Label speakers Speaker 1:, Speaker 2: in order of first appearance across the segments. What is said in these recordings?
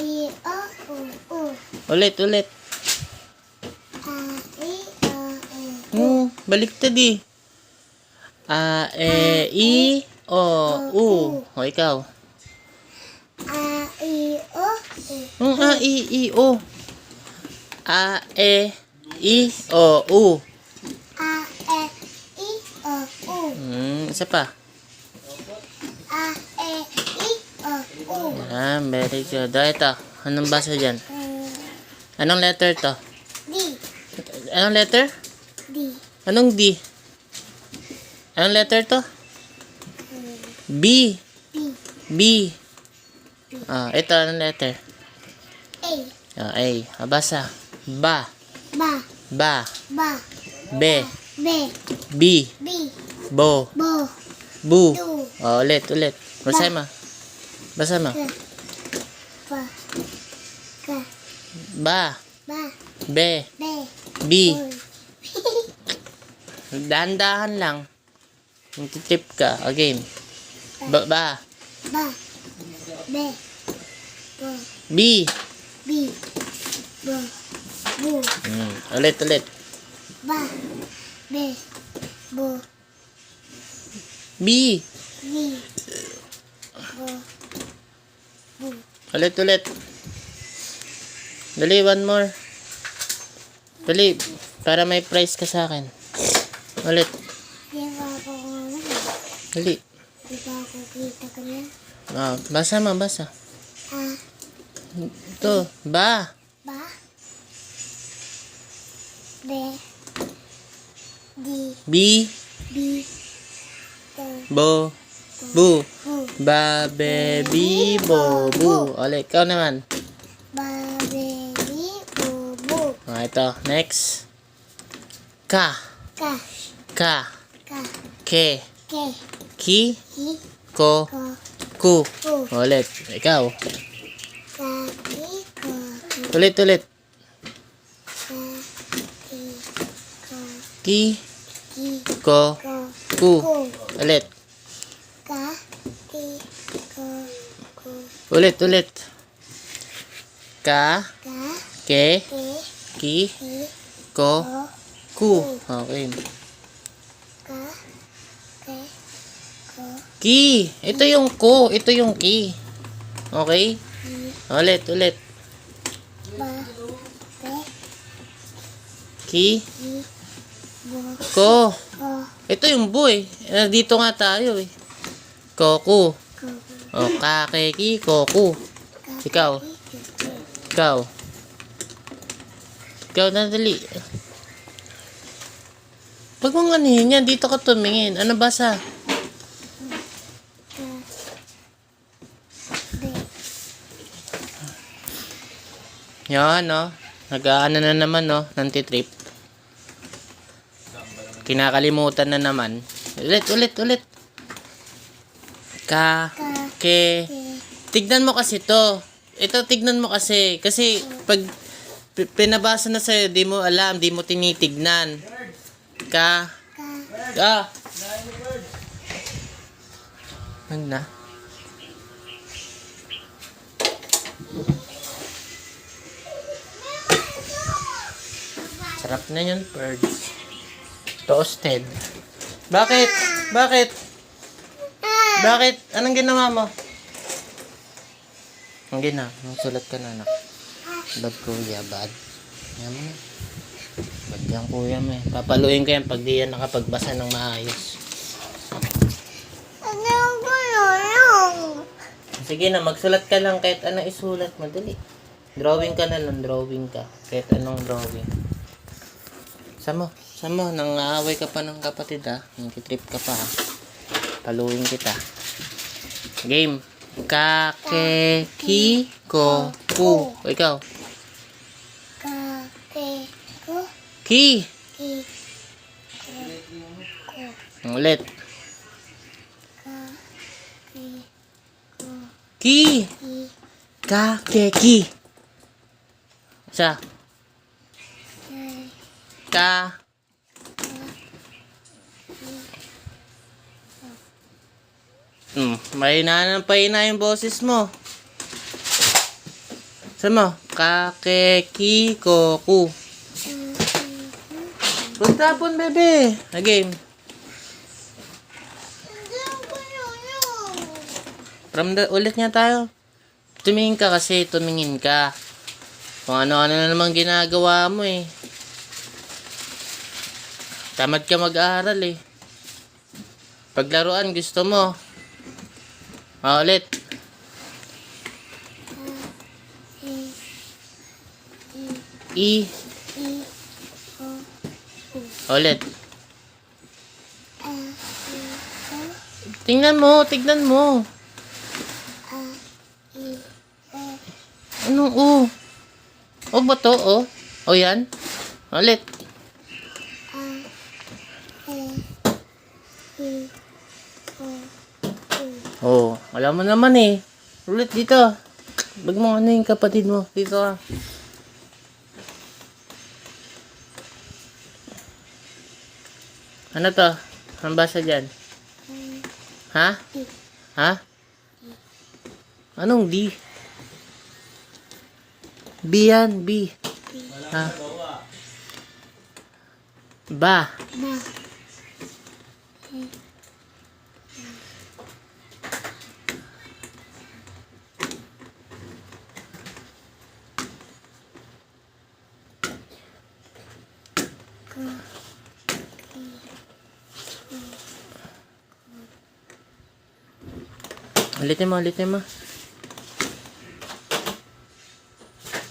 Speaker 1: I, O, U.
Speaker 2: Ulit.
Speaker 1: A, I, O, U.
Speaker 2: Baliktad eh. A, E, I, O, U. O, ikaw.
Speaker 1: A, I, O, U.
Speaker 2: A, I, O. A, E, I, O, U.
Speaker 1: A, E, I, O, U.
Speaker 2: Isa pa.
Speaker 1: A, E, I, O, U.
Speaker 2: Very good. Ito. Anong basa dyan? Anong letter to?
Speaker 1: D,
Speaker 2: Anong letter?
Speaker 1: D,
Speaker 2: Anong D? Anong letter to? B.
Speaker 1: B,
Speaker 2: B. Ito. Anong letter?
Speaker 1: A,
Speaker 2: A. Basa. Ba.
Speaker 1: Ba,
Speaker 2: Ba.
Speaker 1: Ba,
Speaker 2: Be.
Speaker 1: B,
Speaker 2: B.
Speaker 1: B,
Speaker 2: Bo.
Speaker 1: Bo,
Speaker 2: Bu.
Speaker 1: Du,
Speaker 2: Ulit. Basahin mo. Basa mo.
Speaker 1: K, Ba, K,
Speaker 2: Ba.
Speaker 1: Ba,
Speaker 2: Be.
Speaker 1: B,
Speaker 2: B. Dahan-dahan lang. Tip ka. Again. Ba.
Speaker 1: Ba, B, Bo,
Speaker 2: B.
Speaker 1: B, Bo, Bu,
Speaker 2: Ulit.
Speaker 1: Ba, B, Bo,
Speaker 2: B.
Speaker 1: B, Bo, Bu.
Speaker 2: Ulit. Dali, one more. Dali, para may prize ka sa akin. Ulit.
Speaker 1: Di ba ako kumama?
Speaker 2: Dali.
Speaker 1: Di ba ako kita ka niya?
Speaker 2: Basa mo.
Speaker 1: A,
Speaker 2: Ito. Ba.
Speaker 1: Ba, B, D,
Speaker 2: B.
Speaker 1: B, T,
Speaker 2: Bo. Bu.
Speaker 1: Bu,
Speaker 2: Ba, be, bi, bo, bu. Ulit. Ikaw naman.
Speaker 1: Ba, B, B, Bu, Bu.
Speaker 2: Ito. Next. Ka.
Speaker 1: Ka,
Speaker 2: Ka.
Speaker 1: Ka,
Speaker 2: Ke.
Speaker 1: K,
Speaker 2: Ki.
Speaker 1: Ki,
Speaker 2: Ko.
Speaker 1: Ko,
Speaker 2: Ku.
Speaker 1: Ku.
Speaker 2: Ulit. Ikaw.
Speaker 1: Ka, Ki, Ko, Ku.
Speaker 2: Ulit.
Speaker 1: Ka, Ki, Ko,
Speaker 2: Ki.
Speaker 1: Ki,
Speaker 2: Ko.
Speaker 1: Ko,
Speaker 2: Ku.
Speaker 1: Ku.
Speaker 2: Ulit.
Speaker 1: Ka, Ki, Ko, Ku.
Speaker 2: Ulit. Ka.
Speaker 1: Ka,
Speaker 2: Ke.
Speaker 1: Ki,
Speaker 2: Ki.
Speaker 1: Ki,
Speaker 2: Ko.
Speaker 1: Ko,
Speaker 2: Ku. Okay.
Speaker 1: Ka, Ki, Ko,
Speaker 2: Ki. Ito yung ko. Ito yung ki. Okay?
Speaker 1: Ki,
Speaker 2: Ulit.
Speaker 1: Ba, Te,
Speaker 2: Ki.
Speaker 1: Ki, Bo,
Speaker 2: Ko.
Speaker 1: Ko,
Speaker 2: Ito yung bu eh. Dito nga tayo eh. Ko. Ku.
Speaker 1: Ko,
Speaker 2: Ka. Ke. Ki. Ko. Ku.
Speaker 1: Ka,
Speaker 2: Ikaw.
Speaker 1: Ki, Ki, Ki.
Speaker 2: Ikaw na dali. Pag mong anihin yan, dito ka tumingin. Ano basa?
Speaker 1: Ka, B,
Speaker 2: Yan, no? Nag-aano na naman, no? Nantitrip. Kinakalimutan na naman. Ulit. Ka.
Speaker 1: Ka,
Speaker 2: Ke.
Speaker 1: Ki,
Speaker 2: Tignan mo kasi to. Ito, tignan mo kasi. Kasi, pag pinabasa na sa'yo, di mo alam, di mo tinitignan. Ka.
Speaker 1: Ka,
Speaker 2: Ano na? Sarap na yun, birds. Toasted. Bakit? Anong ginawa mo? Ang gina, sulat ka na, anak. Bad kuya, bad. Yan mo na. Bad yan kuya mo eh. Papaluin ko yan pag di yan nakapagbasa ng maayos.
Speaker 1: ano ko yun?
Speaker 2: Sige na, magsulat ka lang kahit anong isulat mo. Dali. Drawing ka na lang, drawing ka. Kahit anong drawing. Samo, nang-aaway ka pa ng kapatid ha. Nang-trip ka pa ha. Paluin kita. Game. Ka, ke, ki, ko, ku. O, ikaw.
Speaker 1: Ka, Ki, Ko,
Speaker 2: Ki.
Speaker 1: Ki,
Speaker 2: Ulit.
Speaker 1: Ka, Ki, Ko,
Speaker 2: Ki.
Speaker 1: Ki,
Speaker 2: Ka, ke, ki. Isa.
Speaker 1: Ki,
Speaker 2: Ka. Mahina yung boses mo. Saan mo? Kakekikoku. Huwag tapon, bebe. Game. Ulit nga tayo. Tumingin ka kasi, tumingin ka. Kung ano-ano na naman ginagawa mo eh. Tamad ka mag-aaral eh. Paglaruan, gusto mo. Ulit. I. Ulit. Tingnan mo. Anong O? O ba to? O yan? Ulit. Alam mo naman eh. Ulit dito. Bag mo ano yung kapatid mo. Dito ah. Ano to? Ang basa dyan? Ha? Ha? Anong D? B yan, B. Ha? Ba. Ulitin mo.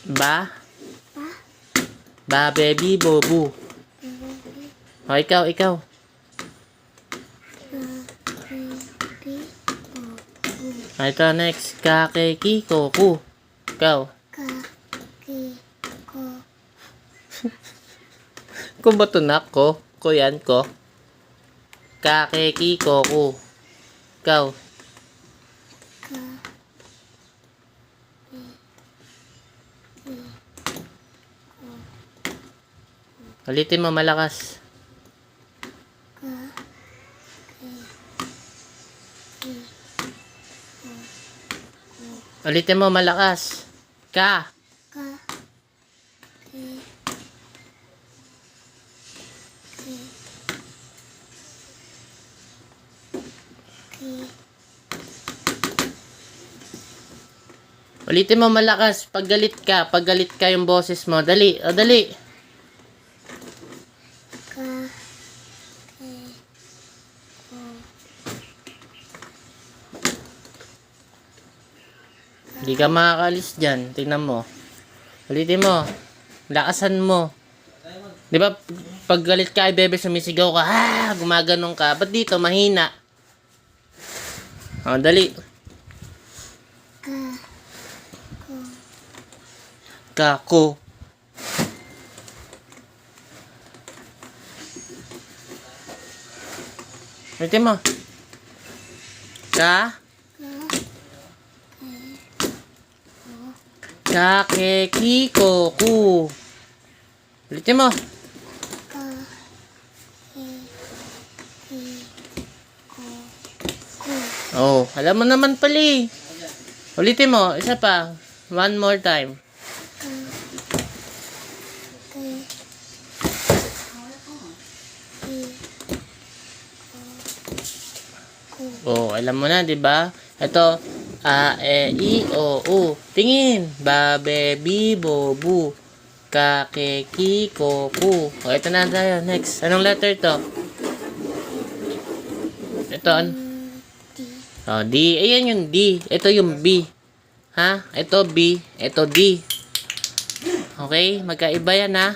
Speaker 2: Ba? Ba, baby, bobu. O, ikaw. Ito, next. Kakekikoku. Ikaw. Ko ba ito na? Ko yan, ko. Kakekikoku. Ikaw. Ulitin mo malakas. Ulitin mo malakas. Ka. Ulitin mo malakas. Pag galit ka yung boses mo. Dali. Dali. Hindi ka makakalis dyan. Tingnan mo. Ulitin mo. Lakasan mo. Di ba, pag galit ka, ay bebe, sumisigaw ka. Gumaganong ka. Ba't dito, mahina? Dali. Kako. Ulitin mo. Kakekikoku. Ulitin mo. Alam mo naman pala eh. Ulitin mo. Isa pa. One more time. Alam mo na, di ba? Ito, A, E, I, O, U. Tingin. Ba, be, bi, bo, bu. Ka, ke, ki, ko, ku. Ito na tayo. Next. Anong letter to? Ito, D. Ayan yung D. Ito yung B. Ha? Ito B. Ito D. Okay? Magkaiba yan, ha?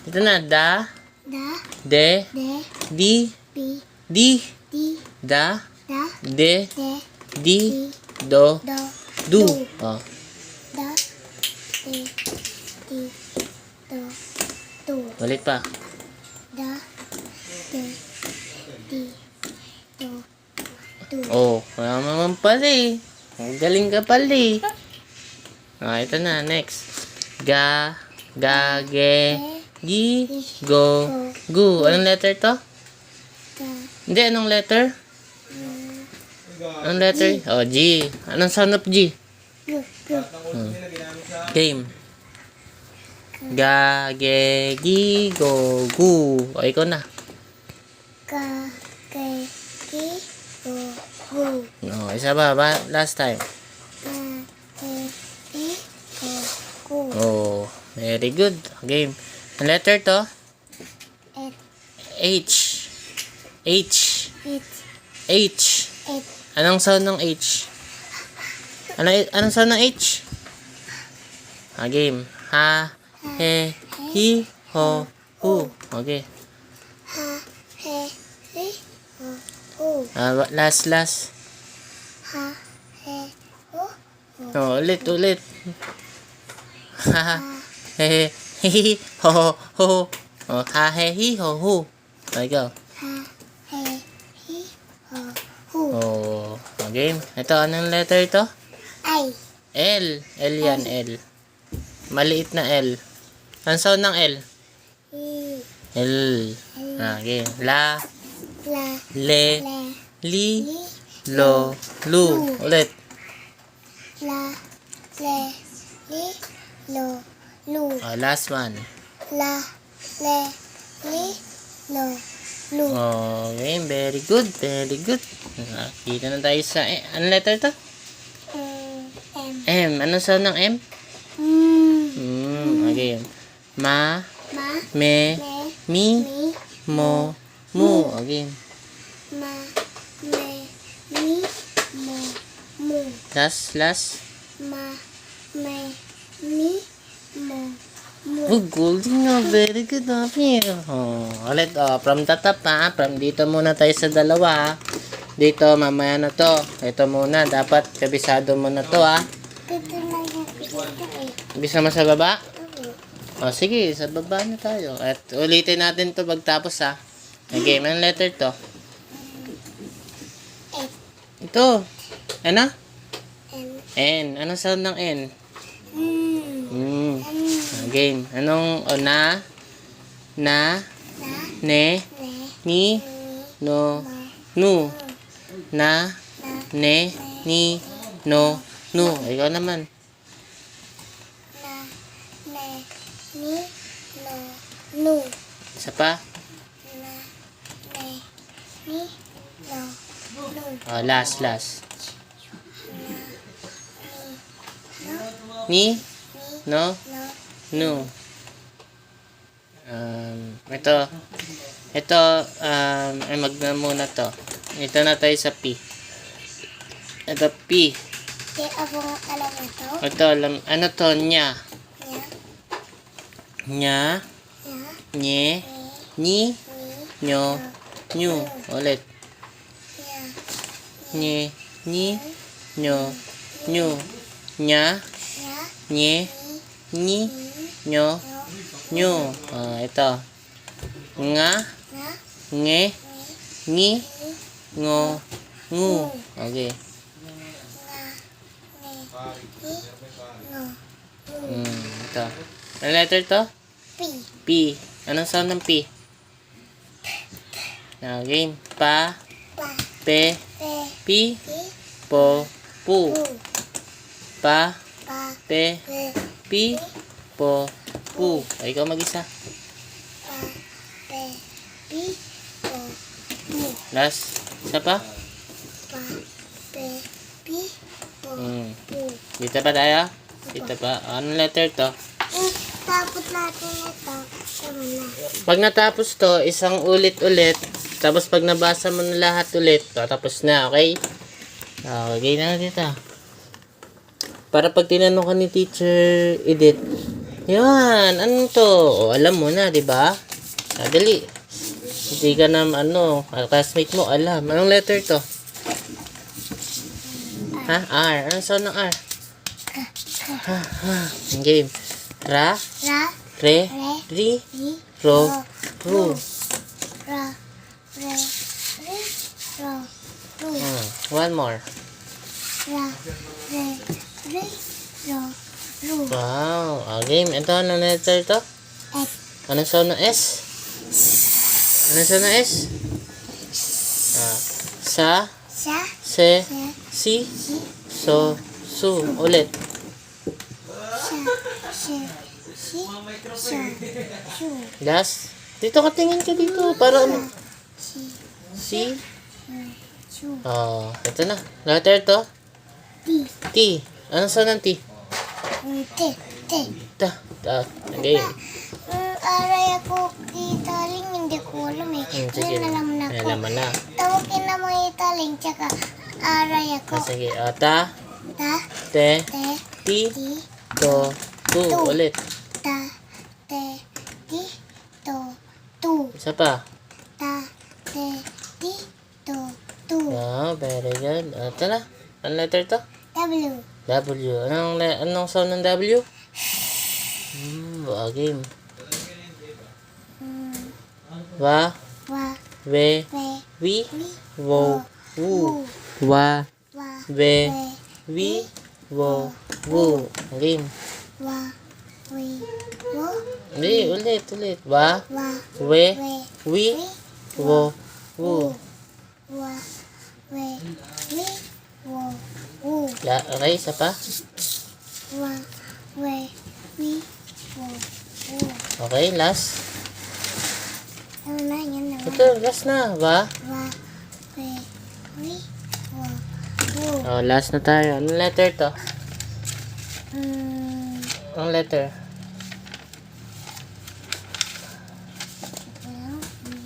Speaker 2: Ito na. Da. De. Di. Di. Da. De. Di. Do. Du. Ulit pa. Wala naman pala eh. Ang galing ka pala eh. Ito na. Next. Ga. Ge. Gi. Go. Gu. Anong letter to? Hindi, anong letter? Anong letter? G. Anong sound of G?
Speaker 1: Gu. Gu.
Speaker 2: Game. Ga, ge, gi, go, gu. O, ikaw na.
Speaker 1: Ga. Ge. Gi. Go. Gu.
Speaker 2: No, isa ba? Last time.
Speaker 1: Ga. Ge. Gi. Go. Gu.
Speaker 2: Oh, very good. Game. Ang letter to?
Speaker 1: Et.
Speaker 2: H. H.
Speaker 1: It.
Speaker 2: H.
Speaker 1: Et.
Speaker 2: Anong sound ng H? Anong sound ng H? Game. Ha, he, hi, ho, hu. Okay.
Speaker 1: Ha. He. Ri. Ho. Hu.
Speaker 2: Last.
Speaker 1: Ha. He. Ho.
Speaker 2: Oh, ulit. Ha, he, hi, ho, hu. Oh, ha, he, hi, ho, hu. Okay, go.
Speaker 1: Ha. He. Hi. Ho. Hu.
Speaker 2: Oh, game. Ito, anong letter ito?
Speaker 1: Ay.
Speaker 2: L. L yan, L. Maliit na L. Ang sound ng L?
Speaker 1: I.
Speaker 2: L. Game. La,
Speaker 1: La.
Speaker 2: le,
Speaker 1: Le.
Speaker 2: li,
Speaker 1: Li.
Speaker 2: lo, lu. Ulit.
Speaker 1: La. Le. Li. Lo. Lu.
Speaker 2: Last one.
Speaker 1: La. Le. Li. Lo. Lu.
Speaker 2: Okay, very good. Kita na tayo sa... Anong letter to?
Speaker 1: M.
Speaker 2: M. Anong sound ng M? Okay. Ma,
Speaker 1: Ma.
Speaker 2: me,
Speaker 1: Me.
Speaker 2: mi,
Speaker 1: Mi.
Speaker 2: mo, mu. Okay.
Speaker 1: Ma. Me. Mi. Mo. Mu.
Speaker 2: Last.
Speaker 1: Ma. Me. Mi. Mo. Mu.
Speaker 2: Oh, golden na. Very good na. Ulit. From the top ha. From dito muna tayo sa dalawa. Dito, mamaya na to. Ito muna. Dapat kabisado mo na to ha.
Speaker 1: Dito na yung pinito eh.
Speaker 2: Ibig naman sa baba?
Speaker 1: Oo.
Speaker 2: Sige. Sa baba na tayo. At ulitin natin to pagtapos ha. Okay. Anong letter to?
Speaker 1: Et.
Speaker 2: Ito. Ano?
Speaker 1: M.
Speaker 2: N. Anong sound ng N?
Speaker 1: M.
Speaker 2: Game. Anong na,
Speaker 1: La.
Speaker 2: ne,
Speaker 1: Le.
Speaker 2: ni,
Speaker 1: Mi.
Speaker 2: no,
Speaker 1: Mo.
Speaker 2: nu. Na,
Speaker 1: La.
Speaker 2: ne, ni, no, nu. Ikaw naman.
Speaker 1: La. Le. Mi. Lo. Nu.
Speaker 2: Isa pa.
Speaker 1: La. Le. Mi. Lo. Nu.
Speaker 2: Last.
Speaker 1: La.
Speaker 2: Ni,
Speaker 1: Mi.
Speaker 2: no,
Speaker 1: Lo.
Speaker 2: nu. Ito, ay magna muna to. Ito na tayo sa P. Ito, P.
Speaker 1: Di ako alam ito.
Speaker 2: Ito, ano to, nya.
Speaker 1: Ya.
Speaker 2: Nya,
Speaker 1: Ya.
Speaker 2: nye,
Speaker 1: Mi.
Speaker 2: ni,
Speaker 1: Mi.
Speaker 2: nyo, nyu. Ulit.
Speaker 1: Ya.
Speaker 2: Nye, ni, nyo, nyu. Nya,
Speaker 1: Ya.
Speaker 2: nye, ni,
Speaker 1: Mi.
Speaker 2: nyo,
Speaker 1: Yo.
Speaker 2: nyu. Ito. Nga,
Speaker 1: Na.
Speaker 2: nge,
Speaker 1: Mi.
Speaker 2: ngi, ngo, ngu. Okay.
Speaker 1: Na. Mi. Ni. No.
Speaker 2: Ito. Ano letter to?
Speaker 1: P.
Speaker 2: P. Anong sound ng P? Okay. Pa,
Speaker 1: Pa.
Speaker 2: pe,
Speaker 1: Pe.
Speaker 2: pi,
Speaker 1: Pi.
Speaker 2: po, pu.
Speaker 1: Pu.
Speaker 2: Pa,
Speaker 1: Pa.
Speaker 2: pe,
Speaker 1: Pe.
Speaker 2: pi, po, pu. Ikaw mag-isa.
Speaker 1: Pa. Pe. Pi. Po. Pu.
Speaker 2: Last. Isa pa?
Speaker 1: Pa. Pe. Pi. Po. Pu.
Speaker 2: Dito pa tayo? Dito pa. Anong letter to?
Speaker 1: Tapos natin ito. Tama na.
Speaker 2: Pag natapos to, isang ulit-ulit. Tapos pag nabasa mo na lahat ulit, tapos na, okay? Okay na dito. Para pag tinanong ka ni Teacher Edith, yan, ano to? O, alam mo na, di ba? Dali. Hindi ka na, classmate mo, alam. Anong letter to? Ha? R. Anong sound ng R? Game. Ra,
Speaker 1: Ra.
Speaker 2: re, ri,
Speaker 1: Ri.
Speaker 2: ro, ru.
Speaker 1: Ra. Re. Ri. Ro. Ru.
Speaker 2: One more.
Speaker 1: Ra. Re. Ri. Ro. Ru.
Speaker 2: Wow. Game. Ito, anong letter to?
Speaker 1: Et.
Speaker 2: Anong sound ng S? Anong sound ng S? Sa,
Speaker 1: Sa.
Speaker 2: se,
Speaker 1: Se.
Speaker 2: si,
Speaker 1: Si.
Speaker 2: so, Su. Ulit.
Speaker 1: Sha. Si. Sha. Shu.
Speaker 2: Last. Dito ka, tingin ka dito. Para ano?
Speaker 1: Si.
Speaker 2: Si.
Speaker 1: Shu.
Speaker 2: Oh, ito na. Letter to.
Speaker 1: Ti.
Speaker 2: T. Anong sound ng T?
Speaker 1: Te. Te.
Speaker 2: Ta. Ta. Okay.
Speaker 1: Aray ako italing, hindi ko alam eh.
Speaker 2: Sige.
Speaker 1: Yun alam na ko.
Speaker 2: Alam mo na.
Speaker 1: Tawagin na mo italing, tsaka aray ako.
Speaker 2: Sige. Ta.
Speaker 1: Ta.
Speaker 2: Te.
Speaker 1: Te.
Speaker 2: Ti.
Speaker 1: Ti.
Speaker 2: To. Tu.
Speaker 1: Tu.
Speaker 2: Ulit.
Speaker 1: Ta. Te. Ti. To. Tu.
Speaker 2: Isa pa.
Speaker 1: Ta. Te. Ti. To. Tu.
Speaker 2: Oh, very good. Ito na. Anong letter to?
Speaker 1: W.
Speaker 2: W. Anong sound ng W? Game. Wa.
Speaker 1: Wa.
Speaker 2: We.
Speaker 1: We.
Speaker 2: Wi.
Speaker 1: Wi.
Speaker 2: Wo. Wu. Wa.
Speaker 1: Wa.
Speaker 2: We.
Speaker 1: We.
Speaker 2: Wi. Wo. Wu. Game.
Speaker 1: Wa. We. Wo.
Speaker 2: Hindi, ulit. Wa.
Speaker 1: Wa.
Speaker 2: We.
Speaker 1: We.
Speaker 2: Wi. Wo. Wu.
Speaker 1: Wa. We. Wi. Wo. Wu.
Speaker 2: Okay, isa pa.
Speaker 1: Wa. We. Wi. Wo. Wu.
Speaker 2: Okay, last.
Speaker 1: Ano na, yan naman.
Speaker 2: Ito, last na. Wa.
Speaker 1: Wa. We. Wi. Wo. Wu.
Speaker 2: Oh, last na tayo. Anong letter to?
Speaker 1: Mm.
Speaker 2: Anong letter?
Speaker 1: Well,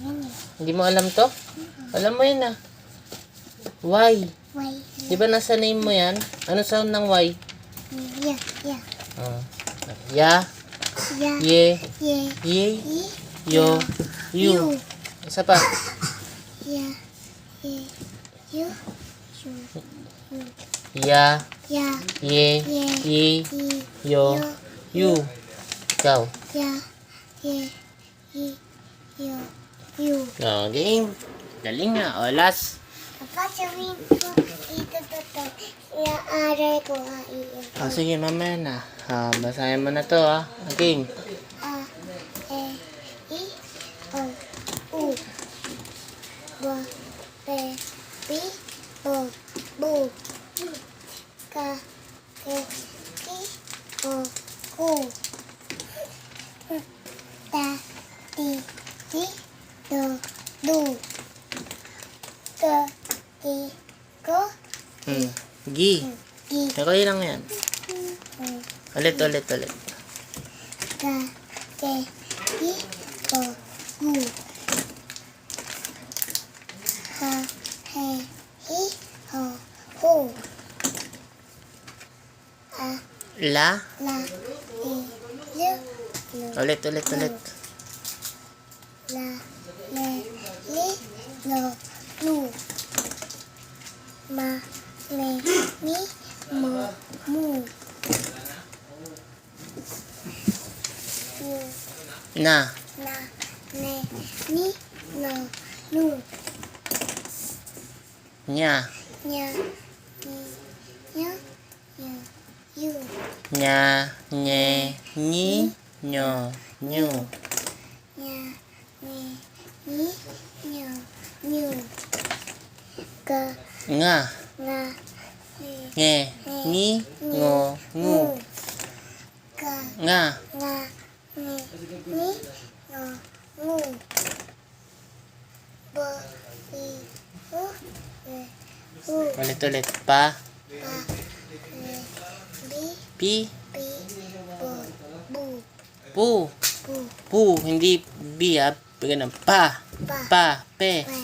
Speaker 1: yan eh.
Speaker 2: Hindi mo alam to? Alam mo yun ah. Y.
Speaker 1: Why?
Speaker 2: Di ba nasa name mo yan? Ano sound ng Y?
Speaker 1: Yeah. Yeah.
Speaker 2: Oh. Ya.
Speaker 1: Yeah.
Speaker 2: Ye.
Speaker 1: Yeah.
Speaker 2: Ye.
Speaker 1: I.
Speaker 2: Yo. Yu. Isa pa.
Speaker 1: Yeah. Yeah. You. Shu. You.
Speaker 2: Ya.
Speaker 1: Yeah.
Speaker 2: Ye.
Speaker 1: Yeah.
Speaker 2: Yi.
Speaker 1: I.
Speaker 2: Yo. Yu. Ikaw.
Speaker 1: Yeah. Yeah. I. Yo. You.
Speaker 2: Oh, game. Galing nga. O, last.
Speaker 1: Papa, sabihin ko ito. Iaaral ko ha.
Speaker 2: Oh, sige, mamaya na. Basahin mo na to ah. Game.
Speaker 1: A. E. I. O. U. Ba. Pe. Pi. Bo. Bu. Ka. Ke. Ki. O. Ku. Ta. Ti. Ti. Do. Du. Ka. Ti. Ko.
Speaker 2: Gi.
Speaker 1: Gi.
Speaker 2: Okay lang yan. Ulit.
Speaker 1: Ka. Ke. Ki. O. Gu. Ha. He. Hi. Ho. Hu. A.
Speaker 2: La.
Speaker 1: La. I. Lu. Lu.
Speaker 2: Ulit.
Speaker 1: La. Le. Li. Lo. Lu. Ma. Me. Mi. Mo. Mu. Yu.
Speaker 2: Na.
Speaker 1: Na. Ne. Ni. No. Nu.
Speaker 2: Nya.
Speaker 1: Nya. Ni. Nya. Nya. Yu.
Speaker 2: Nya. Nye. Nyi. Nyo. Nyu.
Speaker 1: Nya. Ni. Ni. Nyo. Nyu. Ga.
Speaker 2: Nga.
Speaker 1: Nga. Ni.
Speaker 2: Nge. Ngi. Ngo. Ngu.
Speaker 1: Ga.
Speaker 2: Nga.
Speaker 1: Nga. Ni. Ni. No. Ngu. Ba. I. Hu. Re. Hu.
Speaker 2: Ulit. Pa.
Speaker 1: Pa. Re. Bi.
Speaker 2: Pi.
Speaker 1: Pi. Bo. Bu.
Speaker 2: Pu.
Speaker 1: Bu.
Speaker 2: Pu. Hindi bi ah. Ganun. Pa.
Speaker 1: Pa.
Speaker 2: Pa. Pe.
Speaker 1: Pe.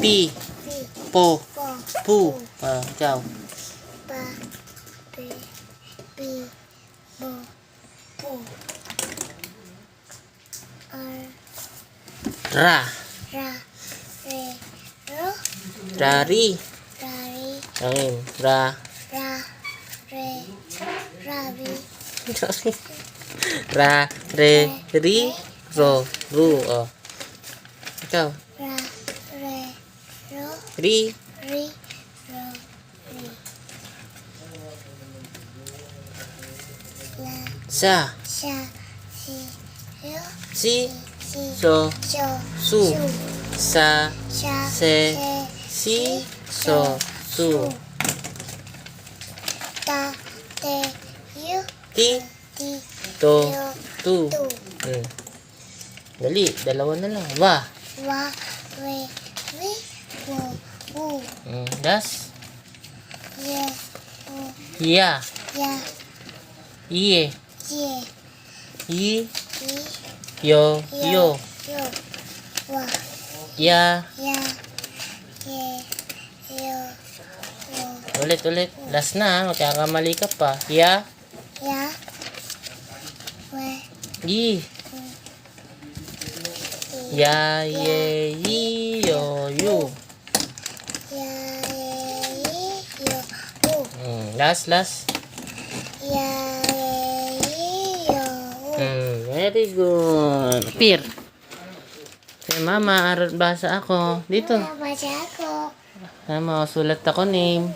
Speaker 2: Pi.
Speaker 1: Pi.
Speaker 2: Po.
Speaker 1: Po.
Speaker 2: Pu. Ikaw.
Speaker 1: Pa. Pe. Pi. Bo. Pu. Ar.
Speaker 2: Ra.
Speaker 1: Ra. Re. Ro.
Speaker 2: Rari.
Speaker 1: Rari.
Speaker 2: Angin. Ra.
Speaker 1: Ra. Re. Rabi.
Speaker 2: Ra. Re. Ri. Ro. Ru. Oh. Ikaw.
Speaker 1: Ra. Re. Ro.
Speaker 2: Ri.
Speaker 1: Ri. Ro. Ri. La.
Speaker 2: Sa.
Speaker 1: Sha. Si. Ro.
Speaker 2: Si.
Speaker 1: Si.
Speaker 2: So.
Speaker 1: So.
Speaker 2: Su. Sa.
Speaker 1: Sha.
Speaker 2: Se. Si. So. Su.
Speaker 1: Ta.
Speaker 2: Ti.
Speaker 1: Ti.
Speaker 2: To. Tu.
Speaker 1: Tu.
Speaker 2: Dali, dalawa na lang. Wa.
Speaker 1: Wa. We. We. Wo. Wu.
Speaker 2: Das.
Speaker 1: Ye. Wu.
Speaker 2: Ya.
Speaker 1: Ya.
Speaker 2: Iye.
Speaker 1: Ye.
Speaker 2: I.
Speaker 1: I.
Speaker 2: Yo. Yo.
Speaker 1: Yo. Wa.
Speaker 2: Ya.
Speaker 1: Ya. Ye. Yo. Wo.
Speaker 2: Ulit. Last na, magkakamali ka pa. Ya.
Speaker 1: Ya. We.
Speaker 2: I. Ya. Ye. I. Yo. Yo.
Speaker 1: Ya. Ye. Yo. Wu.
Speaker 2: Last.
Speaker 1: Ya. Ye. Yo. Wu.
Speaker 2: Very good. Pir. Say, Mama, basa ako. Dito.
Speaker 1: Baca ako.
Speaker 2: Mama, sulat ako name.